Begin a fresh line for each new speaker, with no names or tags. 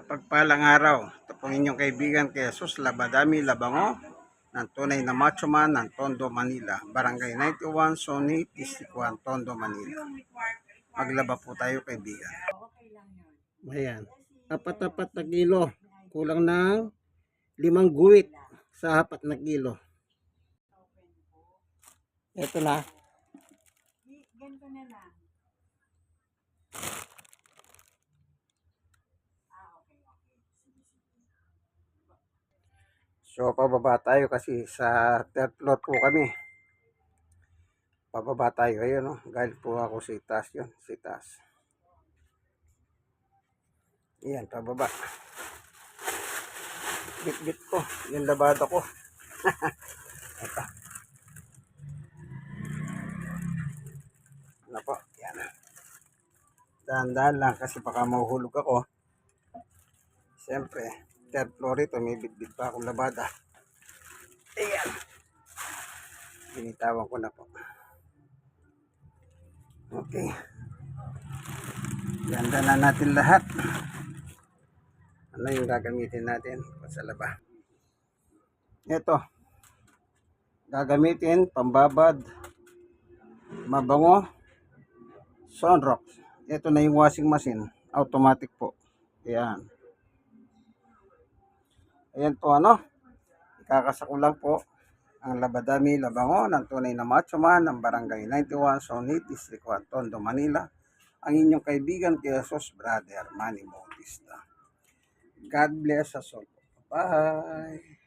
Pagpalang araw. Ito po inyong kaibigan kay Jesus Labadami Labango ng tunay na macho man ng Tondo, Manila. Barangay 91, Sony, District 1, Tondo, Manila. Maglaba po tayo kaibigan. Ayan. Apat-apat na kilo. Kulang ng 5 guwit sa 4 na kilo. Ito na.
Ganito na lang.
So, pababa tayo kasi sa third floor po kami. Pababa tayo. Ayun, no? Galing po ako sa itaas yun. Sa itaas. Ayan, pababa. Bit-bit ko. Yung labada ko. Ito. Ano po? Yan. Dahan-dahan lang kasi baka mahuhulog ako. Siyempre, third floor ito. May bit-bit pa akong labada. Ayan. Binitawan ko na po. Okay. Ganda na natin lahat. Ano yung gagamitin natin sa laba? Ito. Gagamitin pambabad, mabango, sunrock. Ito na yung washing machine. Automatic po. Ayan. Ayan po ano. Ikakasako lang po ang Labadami Labango ng tunay na macho man ng Barangay 91, Sony, District 1, Tondo, Manila. Ang inyong kaibigan kay Jesus Brother Manny Bautista. God bless us all. Bye!